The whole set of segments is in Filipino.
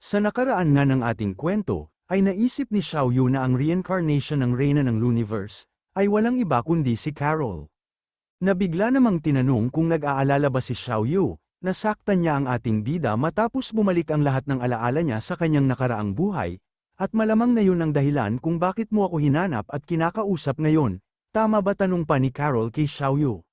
Sa nakaraan nga ng ating kwento, ay naisip ni Xiaoyu na ang reincarnation ng Reyna ng Luniverse, ay walang iba kundi si Carol. Nabigla namang tinanong kung nag-aalala ba si Xiaoyu, nasaktan niya ang ating bida matapos bumalik ang lahat ng alaala niya sa kanyang nakaraang buhay, at malamang na yun ang dahilan kung bakit mo ako hinanap at kinakausap ngayon, tama ba tanong pa ni Carol kay Xiaoyu.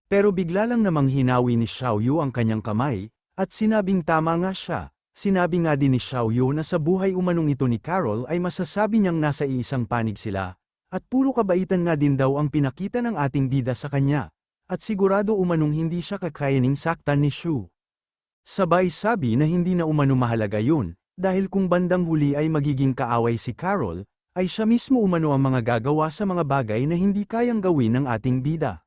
Pero bigla lang namang hinawi ni Xiaoyu ang kanyang kamay, at sinabing tama nga siya. Sinabi nga din ni Xiaoyu na sa buhay umanong ito ni Carol ay masasabi niyang nasa iisang panig sila, at puro kabaitan nga din daw ang pinakita ng ating bida sa kanya, at sigurado umanong hindi siya kakayaning saktan ni Shu. Sabay sabi na hindi na umano mahalaga yun, dahil kung bandang huli ay magiging kaaway si Carol, ay siya mismo umano ang mga gagawa sa mga bagay na hindi kayang gawin ng ating bida.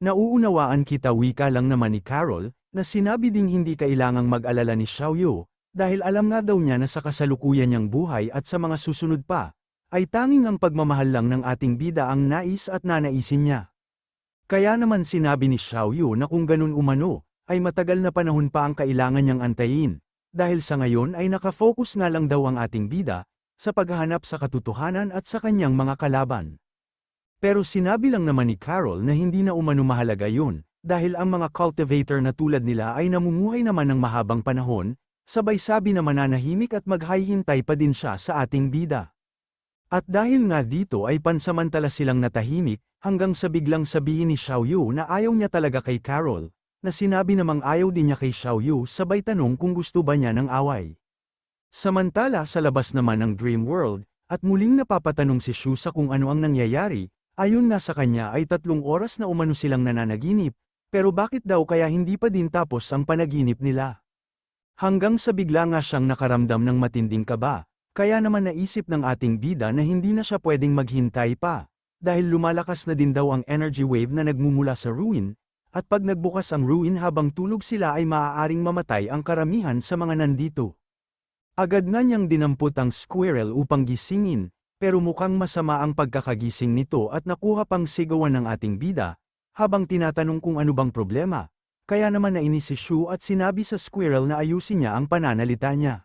Nauunawaan kita, wika lang naman ni Carol, na sinabi ding hindi kailangang mag-alala ni Xiaoyu, dahil alam nga daw niya na sa kasalukuyan niyang buhay at sa mga susunod pa, ay tanging ang pagmamahal lang ng ating bida ang nais at nanaisin niya. Kaya naman sinabi ni Xiaoyu na kung ganun umano, ay matagal na panahon pa ang kailangan niyang antayin, dahil sa ngayon ay nakafocus nga lang daw ang ating bida, sa paghahanap sa katotohanan at sa kanyang mga kalaban. Pero sinabi lang naman ni Carol na hindi na umano mahalaga yun, dahil ang mga cultivator na tulad nila ay namumuhay naman ng mahabang panahon, sabay sabi na mananahimik at maghahintay pa din siya sa ating bida. At dahil nga dito ay pansamantala silang natahimik, hanggang sa biglang sabihin ni Xiaoyu na ayaw niya talaga kay Carol, na sinabi namang ayaw din niya kay Xiaoyu sabay tanong kung gusto ba niya ng away. Samantala sa labas naman ng Dream World, at muling napapatanong si Shu sa kung ano ang nangyayari, ayon nga sa kanya ay 3 oras na umano silang nananaginip, pero bakit daw kaya hindi pa din tapos ang panaginip nila? Hanggang sa bigla nga siyang nakaramdam ng matinding kaba, kaya naman naisip ng ating bida na hindi na siya pwedeng maghintay pa, dahil lumalakas na din daw ang energy wave na nagmumula sa ruin, at pag nagbukas ang ruin habang tulog sila ay maaaring mamatay ang karamihan sa mga nandito. Agad nga niyang dinampot ang squirrel upang gisingin, pero mukhang masama ang pagkakagising nito at nakuha pang sigawan ng ating bida, habang tinatanong kung ano bang problema, kaya naman nainis si Shu at sinabi sa squirrel na ayusin niya ang pananalita niya.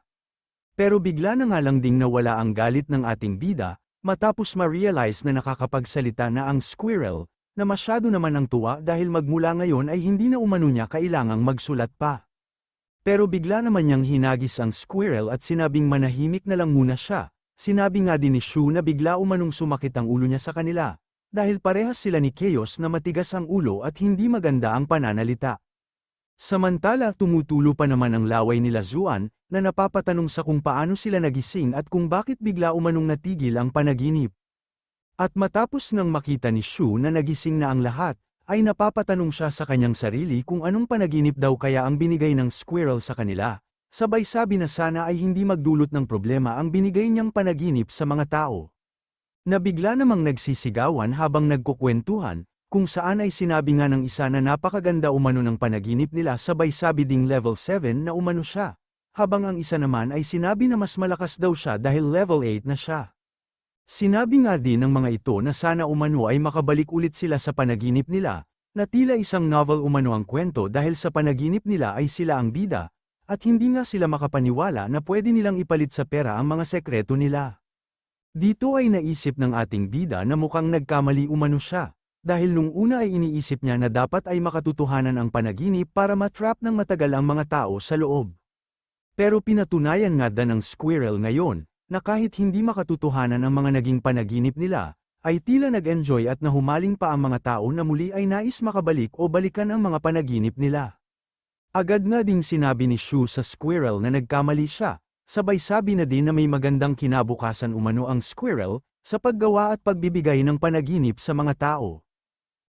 Pero bigla na nga lang ding nawala ang galit ng ating bida, matapos ma-realize na nakakapagsalita na ang squirrel, na masyado naman ang tuwa dahil magmula ngayon ay hindi na umano niya kailangang magsulat pa. Pero bigla naman niyang hinagis ang squirrel at sinabing manahimik na lang muna siya. Sinabi nga din ni Shu na bigla umanong sumakit ang ulo niya sa kanila, dahil parehas sila ni Chaos na matigas ang ulo at hindi maganda ang pananalita. Samantala tumutulo pa naman ang laway nila Zuan, na napapatanong sa kung paano sila nagising at kung bakit bigla umanong natigil ang panaginip. At matapos ngang makita ni Shu na nagising na ang lahat, ay napapatanong siya sa kanyang sarili kung anong panaginip daw kaya ang binigay ng squirrel sa kanila, sabay sabi na sana ay hindi magdulot ng problema ang binigay niyang panaginip sa mga tao. Nabigla namang nagsisigawan habang nagkukwentuhan, kung saan ay sinabi nga ng isa na napakaganda umano ng panaginip nila sabay sabi ding level 7 na umano siya, habang ang isa naman ay sinabi na mas malakas daw siya dahil level 8 na siya. Sinabi nga din ng mga ito na sana umano ay makabalik ulit sila sa panaginip nila, na tila isang novel umano ang kwento dahil sa panaginip nila ay sila ang bida, at hindi nga sila makapaniwala na pwede nilang ipalit sa pera ang mga sekreto nila. Dito ay naisip ng ating bida na mukhang nagkamali umano siya, dahil nung una ay iniisip niya na dapat ay makatotohanan ang panaginip para matrap ng matagal ang mga tao sa loob. Pero pinatunayan nga ng squirrel ngayon, na kahit hindi makatotohanan ang mga naging panaginip nila, ay tila nag-enjoy at nahumaling pa ang mga tao na muli ay nais makabalik o balikan ang mga panaginip nila. Agad nga ding sinabi ni Shu sa squirrel na nagkamali siya, sabay sabi na din na may magandang kinabukasan umano ang squirrel, sa paggawa at pagbibigay ng panaginip sa mga tao.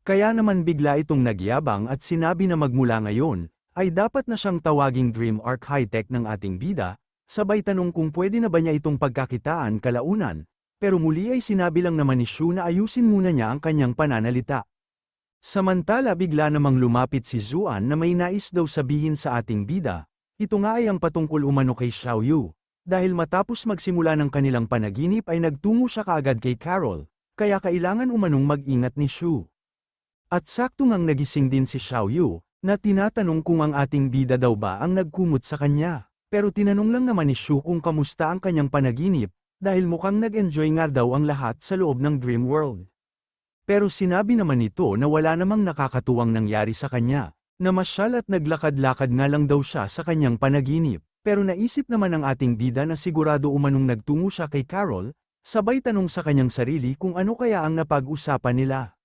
Kaya naman bigla itong nagyabang at sinabi na magmula ngayon, ay dapat na siyang tawaging Dream Arc High-Tech ng ating bida, sabay tanong kung pwede na ba niya itong pagkakitaan kalaunan, pero muli ay sinabi lang naman ni Shu na ayusin muna niya ang kanyang pananalita. Samantala bigla namang lumapit si Zuan na may nais daw sabihin sa ating bida. Ito nga ay ang patungkol umano kay Xiaoyu, dahil matapos magsimula ng kanilang panaginip ay nagtungo siya kaagad kay Carol, kaya kailangan umanong mag-ingat ni Shu. At sakto ngang nagising din si Xiaoyu, na tinatanong kung ang ating bida daw ba ang nagkumot sa kanya, pero tinanong lang naman ni Shu kung kamusta ang kanyang panaginip, dahil mukhang nag-enjoy nga daw ang lahat sa loob ng dream world. Pero sinabi naman nito na wala namang nakakatuwang nangyari sa kanya, na masyal at naglakad-lakad nga lang daw siya sa kanyang panaginip. Pero naisip naman ng ating bida na sigurado umanong nagtungo siya kay Carol, sabay tanong sa kanyang sarili kung ano kaya ang napag-usapan nila.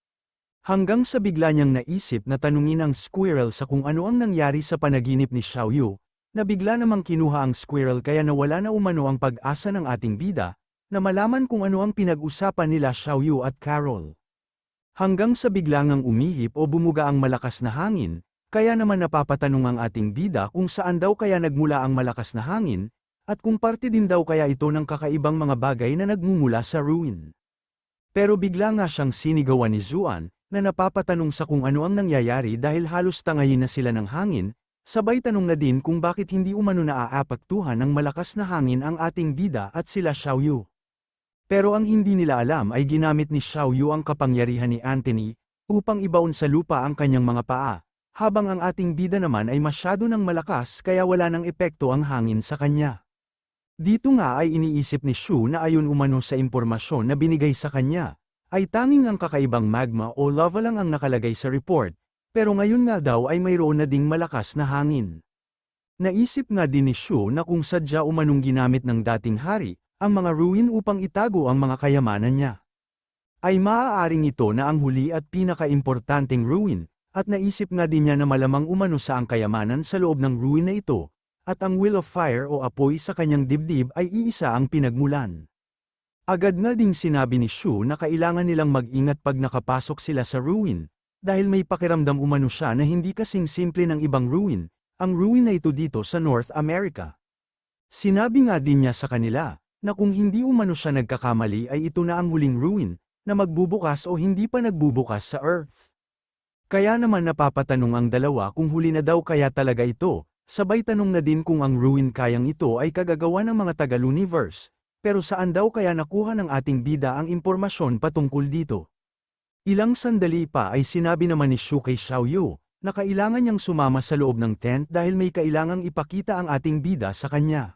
Hanggang sa bigla niyang naisip na tanungin ang squirrel sa kung ano ang nangyari sa panaginip ni Xiaoyu, na bigla namang kinuha ang squirrel kaya nawala na umano ang pag-asa ng ating bida, na malaman kung ano ang pinag-usapan nila Xiaoyu at Carol. Hanggang sa biglangang umihip o bumuga ang malakas na hangin, kaya naman napapatanong ang ating bida kung saan daw kaya nagmula ang malakas na hangin, at kung parte din daw kaya ito ng kakaibang mga bagay na nagmumula sa ruin. Pero bigla nga siyang sinigawan ni Zuan, na napapatanong sa kung ano ang nangyayari dahil halos tangayin na sila ng hangin, sabay tanong na din kung bakit hindi umano naaapektuhan ng malakas na hangin ang ating bida at sila Xiaoyu. Pero ang hindi nila alam ay ginamit ni Xiaoyu ang kapangyarihan ni Anthony, upang ibaon sa lupa ang kanyang mga paa, habang ang ating bida naman ay masyado ng malakas kaya wala ng epekto ang hangin sa kanya. Dito nga ay iniisip ni Shu na ayon umano sa impormasyon na binigay sa kanya, ay tanging ang kakaibang magma o lava lang ang nakalagay sa report, pero ngayon nga daw ay mayroon na ding malakas na hangin. Naisip nga din ni Shu na kung sadya umanong ginamit ng dating hari, ang mga ruin upang itago ang mga kayamanan niya, ay maaaring ito na ang huli at pinaka-importanteng ruin, at naisip nga din niya na malamang umano sa ang kayamanan sa loob ng ruin na ito, at ang Wheel of Fire o apoy sa kanyang dibdib ay iisa ang pinagmulan. Agad nga ding sinabi ni Shu na kailangan nilang mag-ingat pag nakapasok sila sa ruin, dahil may pakiramdam umano siya na hindi kasing simple ng ibang ruin, ang ruin na ito dito sa North America. Sinabi nga din niya sa kanila, na kung hindi umano siya nagkakamali ay ito na ang huling ruin, na magbubukas o hindi pa nagbubukas sa Earth. Kaya naman napapatanong ang dalawa kung huli na daw kaya talaga ito, sabay tanong na din kung ang ruin kayang ito ay kagagawa ng mga taga-universe, pero saan daw kaya nakuha ng ating bida ang impormasyon patungkol dito. Ilang sandali pa ay sinabi naman ni Shu kay Xiaoyu, na kailangan niyang sumama sa loob ng tent dahil may kailangang ipakita ang ating bida sa kanya.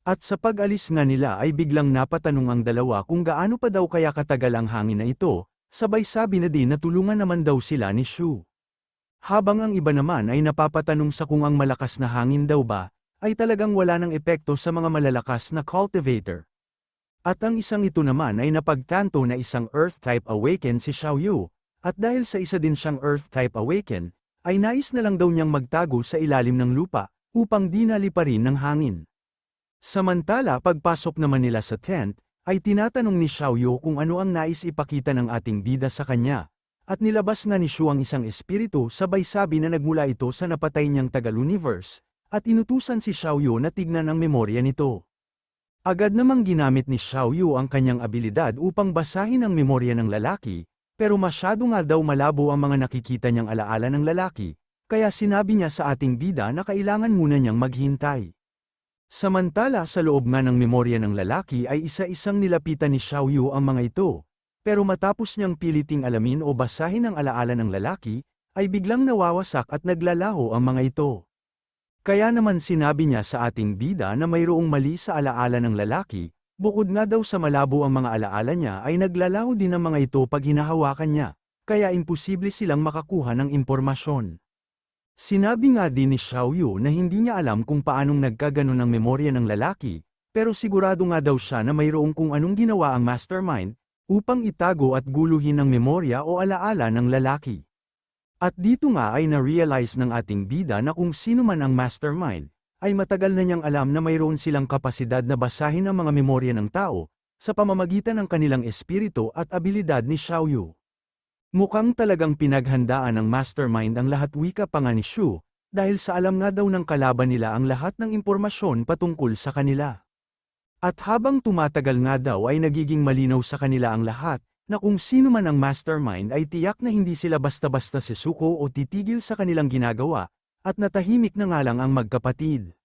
At sa pag-alis nga nila ay biglang napatanong ang dalawa kung gaano pa daw kaya katagal ang hangin na ito, sabay sabi na din na tulungan naman daw sila ni Shu. Habang ang iba naman ay napapatanong sa kung ang malakas na hangin daw ba, ay talagang wala ng epekto sa mga malalakas na cultivator. At ang isang ito naman ay napagtanto na isang Earth-type awaken si Xiaoyu, at dahil sa isa din siyang Earth-type awaken, ay nais na lang daw niyang magtago sa ilalim ng lupa, upang di naliparin ng hangin. Samantala pagpasok naman nila sa tent, ay tinatanong ni Xiaoyu kung ano ang nais ipakita ng ating bida sa kanya, at nilabas nga ni Shu ang isang espiritu sabay sabi na nagmula ito sa napatay niyang taga-universe, at inutusan si Xiaoyu na tignan ang memorya nito. Agad namang ginamit ni Xiaoyu ang kanyang abilidad upang basahin ang memorya ng lalaki, pero masyado nga daw malabo ang mga nakikita niyang alaala ng lalaki, kaya sinabi niya sa ating bida na kailangan muna niyang maghintay. Samantala sa loob nga ng memorya ng lalaki ay isa-isang nilapitan ni Xiaoyu ang mga ito, pero matapos niyang piliting alamin o basahin ang alaala ng lalaki, ay biglang nawawasak at naglalaho ang mga ito. Kaya naman sinabi niya sa ating bida na mayroong mali sa alaala ng lalaki, bukod nga daw sa malabo ang mga alaala niya ay naglalaho din ang mga ito pag hinahawakan niya, kaya imposible silang makakuha ng impormasyon. Sinabi nga din ni Xiaoyu na hindi niya alam kung paanong nagkaganon ang memorya ng lalaki, pero sigurado nga daw siya na mayroong kung anong ginawa ang mastermind, upang itago at guluhin ang memorya o alaala ng lalaki. At dito nga ay na-realize ng ating bida na kung sino man ang mastermind, ay matagal na niyang alam na mayroon silang kapasidad na basahin ang mga memorya ng tao, sa pamamagitan ng kanilang espiritu at abilidad ni Xiaoyu. Mukhang talagang pinaghandaan ng mastermind ang lahat wika pa nga ni Shu, dahil sa alam nga daw ng kalaban nila ang lahat ng impormasyon patungkol sa kanila. At habang tumatagal nga daw ay nagiging malinaw sa kanila ang lahat, na kung sino man ang mastermind ay tiyak na hindi sila basta-basta sisuko o titigil sa kanilang ginagawa, at natahimik na nga lang ang magkapatid.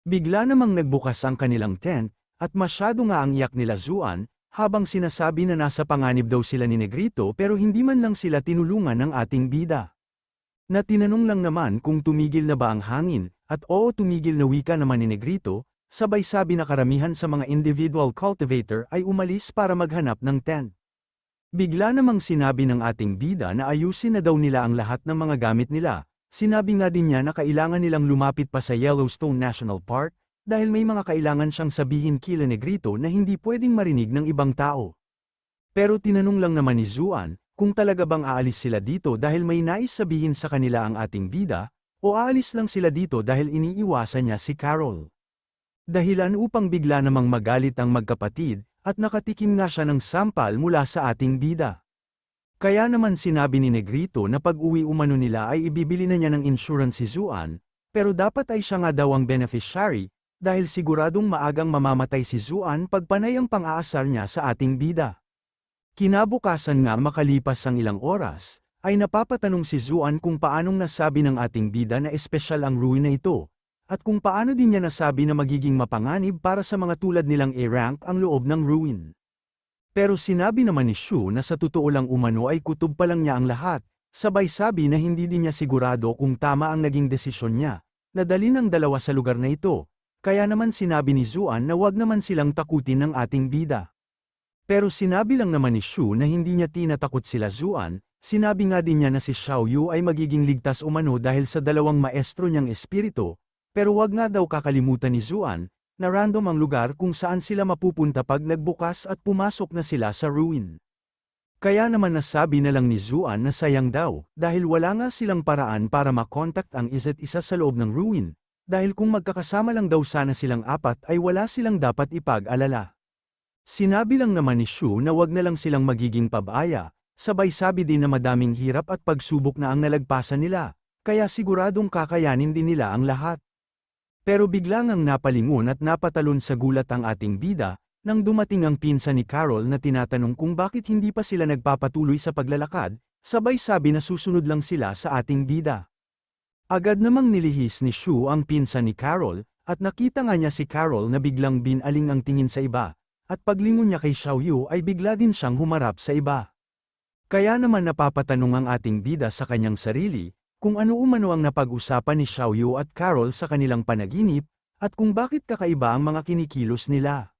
Bigla namang nagbukas ang kanilang tent, at masyado nga ang iyak nila Zuan, habang sinasabi na nasa panganib daw sila ni Negrito pero hindi man lang sila tinulungan ng ating bida. Na tinanong lang naman kung tumigil na ba ang hangin, at oo tumigil na wika naman ni Negrito, sabay sabi na karamihan sa mga individual cultivator ay umalis para maghanap ng tent. Bigla namang sinabi ng ating bida na ayusin na daw nila ang lahat ng mga gamit nila, sinabi nga din niya na kailangan nilang lumapit pa sa Yellowstone National Park, dahil may mga kailangan siyang sabihin kila Negrito na hindi pwedeng marinig ng ibang tao. Pero tinanong lang naman ni Zuan, kung talaga bang aalis sila dito dahil may nais sabihin sa kanila ang ating bida, o aalis lang sila dito dahil iniiwasan niya si Carol. Dahilan upang bigla namang magalit ang magkapatid, at nakatikim nga siya ng sampal mula sa ating bida. Kaya naman sinabi ni Negrito na pag-uwi umano nila ay ibibili na niya ng insurance si Zuan, pero dapat ay siya nga daw ang beneficiary, dahil siguradong maagang mamamatay si Zuan pag panay ang pang-aasar niya sa ating bida. Kinabukasan nga makalipas ang ilang oras, ay napapatanong si Zuan kung paanong nasabi ng ating bida na espesyal ang ruin na ito, at kung paano din niya nasabi na magiging mapanganib para sa mga tulad nilang A-rank ang loob ng ruin. Pero sinabi naman ni Shu na sa totoo lang umano ay kutob pa lang niya ang lahat, sabay sabi na hindi din niya sigurado kung tama ang naging desisyon niya, na dalhin ang dalawa sa lugar na ito, kaya naman sinabi ni Zuan na wag naman silang takutin ng ating bida. Pero sinabi lang naman ni Shu na hindi niya tinatakot sila Zuan, sinabi nga din niya na si Xiaoyu ay magiging ligtas umano dahil sa dalawang maestro niyang espiritu, pero wag nga daw kakalimutan ni Zuan, na random ang lugar kung saan sila mapupunta pag nagbukas at pumasok na sila sa ruin. Kaya naman nasabi na lang ni Zuan na sayang daw, dahil wala nga silang paraan para makontakt ang isa't isa sa loob ng ruin, dahil kung magkakasama lang daw sana silang apat ay wala silang dapat ipag-alala. Sinabi lang naman ni Shu na wag na lang silang magiging pabaya, sabay sabi din na madaming hirap at pagsubok na ang nalagpasan nila, kaya siguradong kakayanin din nila ang lahat. Pero bigla ngang napalingon at napatalon sa gulat ang ating bida, nang dumating ang pinsan ni Carol na tinatanong kung bakit hindi pa sila nagpapatuloy sa paglalakad, sabay sabi na susunod lang sila sa ating bida. Agad namang nilihis ni Shu ang pinsan ni Carol, at nakita nga niya si Carol na biglang binaling ang tingin sa iba, at paglingon niya kay Xiaoyu ay bigla din siyang humarap sa iba. Kaya naman napapatanong ang ating bida sa kanyang sarili, kung ano umano ang napag-usapan ni Xiaoyu at Carol sa kanilang panaginip, at kung bakit kakaiba ang mga kinikilos nila.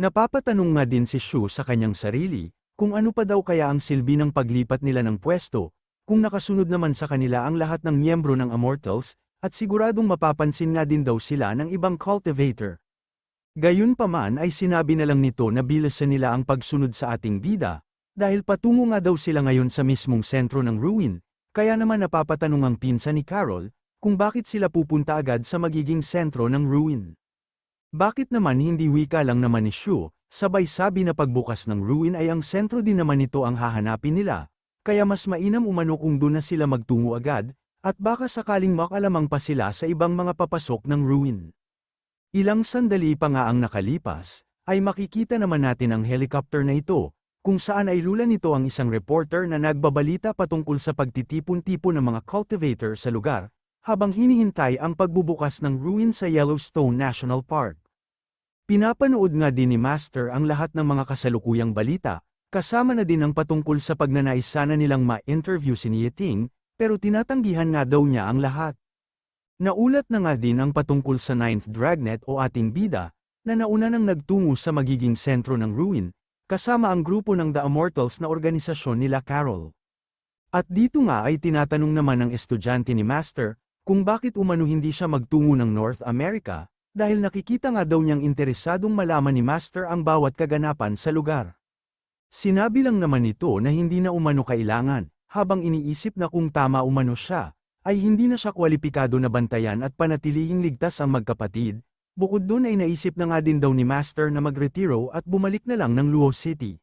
Napapatanong nga din si Shu sa kanyang sarili, kung ano pa daw kaya ang silbi ng paglipat nila ng pwesto, kung nakasunod naman sa kanila ang lahat ng miyembro ng Immortals, at siguradong mapapansin nga din daw sila ng ibang cultivator. Gayunpaman ay sinabi na lang nito na bilisan nila ang pagsunod sa ating bida, dahil patungo nga daw sila ngayon sa mismong sentro ng ruin. Kaya naman napapatanong ang pinsan ni Carol, kung bakit sila pupunta agad sa magiging sentro ng ruin. Bakit naman hindi wika lang naman ni Shu, sabay sabi na pagbukas ng ruin ay ang sentro din naman nito ang hahanapin nila, kaya mas mainam umano kung doon na sila magtungo agad, at baka sakaling makalamang pa sila sa ibang mga papasok ng ruin. Ilang sandali pa nga ang nakalipas, ay makikita naman natin ang helicopter na ito, kung saan ay lula nito ang isang reporter na nagbabalita patungkol sa pagtitipon-tipon ng mga cultivator sa lugar, habang hinihintay ang pagbubukas ng ruin sa Yellowstone National Park. Pinapanood nga din ni Master ang lahat ng mga kasalukuyang balita, kasama na din ang patungkol sa pagnanais sana nilang ma-interview si Nieting, pero tinatanggihan nga daw niya ang lahat. Naulat na nga din ang patungkol sa 9th Dragnet o ating bida, na nauna nang nagtungo sa magiging sentro ng ruin, kasama ang grupo ng The Immortals na organisasyon nila Carol. At dito nga ay tinatanong naman ng estudyante ni Master, kung bakit umano hindi siya magtungo ng North America, dahil nakikita nga daw niyang interesadong malaman ni Master ang bawat kaganapan sa lugar. Sinabi lang naman nito na hindi na umano kailangan, habang iniisip na kung tama umano siya, ay hindi na siya kwalipikado na bantayan at panatilihing ligtas ang magkapatid. Bukod dun ay naisip na nga din daw ni Master na magretiro at bumalik na lang ng Luo City.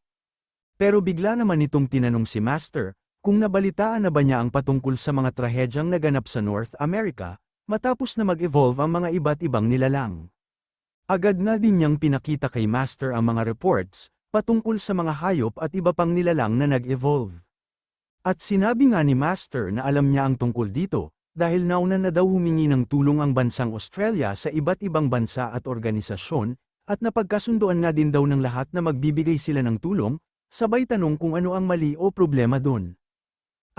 Pero bigla naman nitong tinanong si Master, kung nabalitaan na ba niya ang patungkol sa mga trahedyang naganap sa North America, matapos na mag-evolve ang mga iba't ibang nilalang. Agad na din niyang pinakita kay Master ang mga reports, patungkol sa mga hayop at iba pang nilalang na nag-evolve. At sinabi nga ni Master na alam niya ang tungkol dito, dahil nauna na daw humingi ng tulong ang bansang Australia sa iba't ibang bansa at organisasyon, at napagkasunduan nga din daw ng lahat na magbibigay sila ng tulong, sabay tanong kung ano ang mali o problema doon.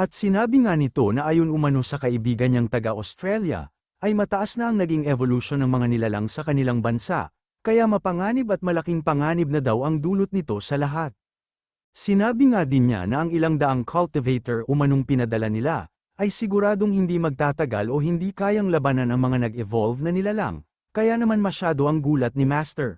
At sinabi nga nito na ayon umano sa kaibigan niyang taga-Australia, ay mataas na ang naging evolution ng mga nilalang sa kanilang bansa, kaya mapanganib at malaking panganib na daw ang dulot nito sa lahat. Sinabi nga din niya na ang ilang daang cultivator umanong pinadala nila, ay siguradong hindi magtatagal o hindi kayang labanan ang mga nag-evolve na nilalang, kaya naman masyado ang gulat ni Master.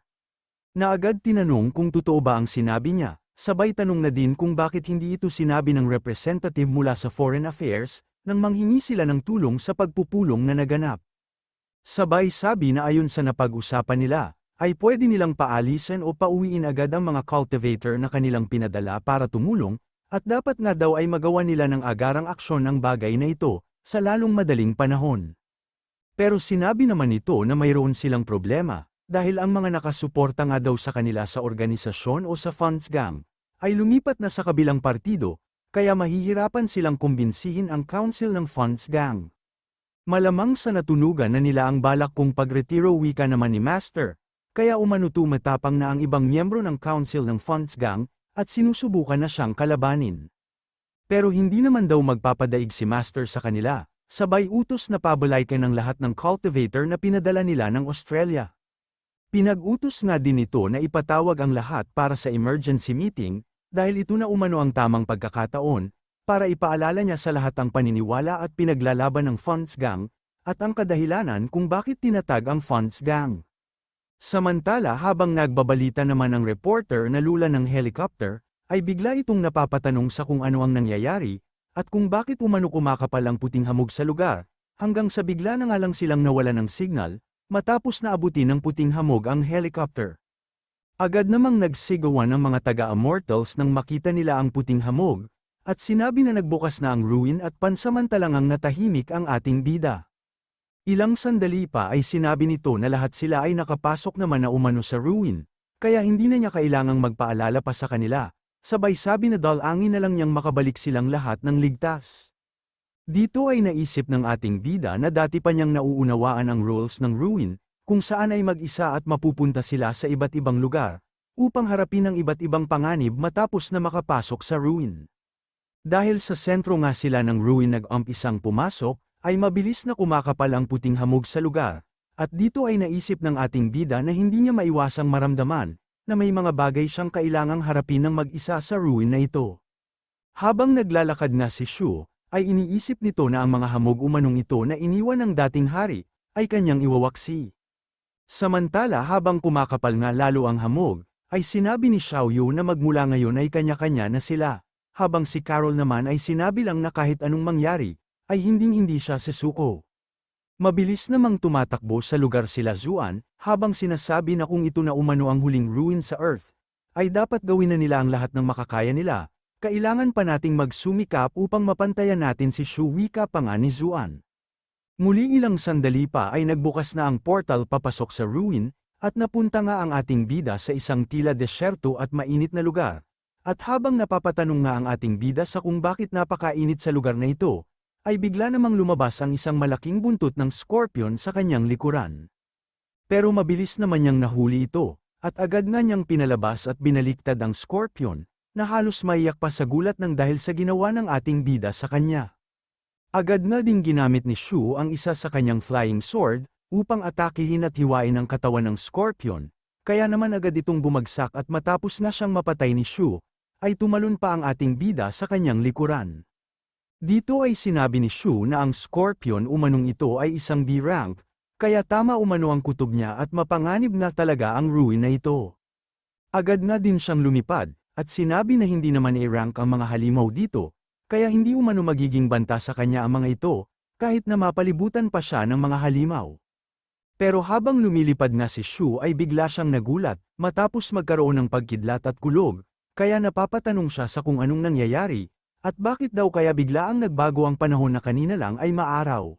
Na agad tinanong kung totoo ba ang sinabi niya, sabay tanong na din kung bakit hindi ito sinabi ng representative mula sa Foreign Affairs, nang manghingi sila ng tulong sa pagpupulong na naganap. Sabay sabi na ayon sa napag-usapan nila, ay pwede nilang paalisin o pauwiin agad ang mga cultivator na kanilang pinadala para tumulong, at dapat nga daw ay magawa nila ng agarang aksyon ang bagay na ito, sa lalong madaling panahon. Pero sinabi naman nito na mayroon silang problema, dahil ang mga nakasuporta nga daw sa kanila sa organisasyon o sa funds gang, ay lumipat na sa kabilang partido, kaya mahihirapan silang kumbinsihin ang council ng funds gang. Malamang sa natunugan na nila ang balak kong pagretiro wika naman ni Master, kaya umano tumatapang na ang ibang miyembro ng council ng funds gang, at sinusubukan na siyang kalabanin. Pero hindi naman daw magpapadaig si Master sa kanila, sabay utos na pabalaykan ng lahat ng cultivator na pinadala nila ng Australia. Pinag-utos nga din ito na ipatawag ang lahat para sa emergency meeting, dahil ito na umano ang tamang pagkakataon, para ipaalala niya sa lahat ang paniniwala at pinaglalaban ng funds gang, at ang kadahilanan kung bakit tinatag ang funds gang. Samantala habang nagbabalita naman ang reporter na lula ng helicopter, ay bigla itong napapatanong sa kung ano ang nangyayari, at kung bakit umano kumakapal ang puting hamog sa lugar, hanggang sa bigla na nga lang silang nawala ng signal, matapos na abutin ng puting hamog ang helicopter. Agad namang nagsigawan ng mga taga-Immortals nang makita nila ang puting hamog, at sinabi na nagbukas na ang ruin at pansamantalang natahimik ang ating bida. Ilang sandali pa ay sinabi nito na lahat sila ay nakapasok naman na umano sa ruin, kaya hindi na niya kailangang magpaalala pa sa kanila, sabay sabi na dalangin na lang niyang makabalik silang lahat ng ligtas. Dito ay naisip ng ating bida na dati pa niyang nauunawaan ang rules ng ruin, kung saan ay mag-isa at mapupunta sila sa iba't ibang lugar, upang harapin ang iba't ibang panganib matapos na makapasok sa ruin. Dahil sa sentro nga sila ng ruin nag-umpisang pumasok, ay mabilis na kumakapal ang puting hamog sa lugar, at dito ay naisip ng ating bida na hindi niya maiwasang maramdaman, na may mga bagay siyang kailangang harapin ng mag-isa sa ruin na ito. Habang naglalakad nga si Shu, ay iniisip nito na ang mga hamog umanong ito na iniwan ng dating hari, ay kanyang iwawaksi. Samantala habang kumakapal nga lalo ang hamog, ay sinabi ni Xiaoyu na magmula ngayon ay kanya-kanya na sila, habang si Carol naman ay sinabi lang na kahit anong mangyari, ay hinding-hindi siya susuko. Mabilis namang tumatakbo sa lugar sila Zuan, habang sinasabi na kung ito na umano ang huling ruin sa Earth, ay dapat gawin na nila ang lahat ng makakaya nila, kailangan pa nating magsumikap upang mapantayan natin si Shu wika pa nga ni Zuan. Muli ilang sandali pa ay nagbukas na ang portal papasok sa ruin, at napunta nga ang ating bida sa isang tila desyerto at mainit na lugar. At habang napapatanong nga ang ating bida sa kung bakit napakainit sa lugar na ito, ay bigla namang lumabas ang isang malaking buntot ng scorpion sa kanyang likuran. Pero mabilis naman niyang nahuli ito, at agad nga niyang pinalabas at binaliktad ang scorpion, na halos maiyak pa sa gulat ng dahil sa ginawa ng ating bida sa kanya. Agad na ding ginamit ni Shu ang isa sa kanyang flying sword, upang atakihin at hiwain ang katawan ng scorpion, kaya naman agad itong bumagsak at matapos na siyang mapatay ni Shu, ay tumalon pa ang ating bida sa kanyang likuran. Dito ay sinabi ni Shu na ang scorpion umanong ito ay isang B-rank, kaya tama umano ang kutob niya at mapanganib na talaga ang ruin na ito. Agad na din siyang lumipad, at sinabi na hindi naman A-rank ang mga halimaw dito, kaya hindi umano magiging banta sa kanya ang mga ito, kahit na mapalibutan pa siya ng mga halimaw. Pero habang lumilipad nga si Shu ay bigla siyang nagulat, matapos magkaroon ng pagkidlat at kulog, kaya napapatanong siya sa kung anong nangyayari, at bakit daw kaya biglaang nagbago ang panahon na kanina lang ay maaraw.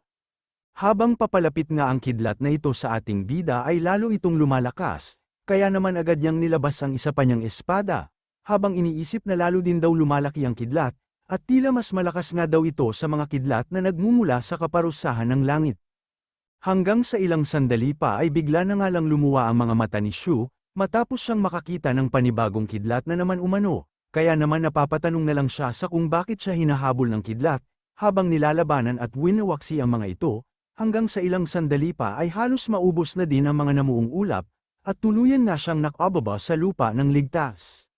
Habang papalapit nga ang kidlat na ito sa ating bida ay lalo itong lumalakas, kaya naman agad niyang nilabas ang isa pa niyang espada, habang iniisip na lalo din daw lumalaki ang kidlat, at tila mas malakas nga daw ito sa mga kidlat na nagmumula sa kaparusahan ng langit. Hanggang sa ilang sandali pa ay bigla na nga lang lumuwa ang mga mata ni Shu, matapos siyang makakita ng panibagong kidlat na naman umano, Kaya naman napapatanong na lang siya sa kung bakit siya hinahabol ng kidlat, habang nilalabanan at winawaksi ang mga ito, hanggang sa ilang sandali pa ay halos maubos na din ang mga namuong ulap, at tuluyan na siyang nakababa sa lupa ng ligtas.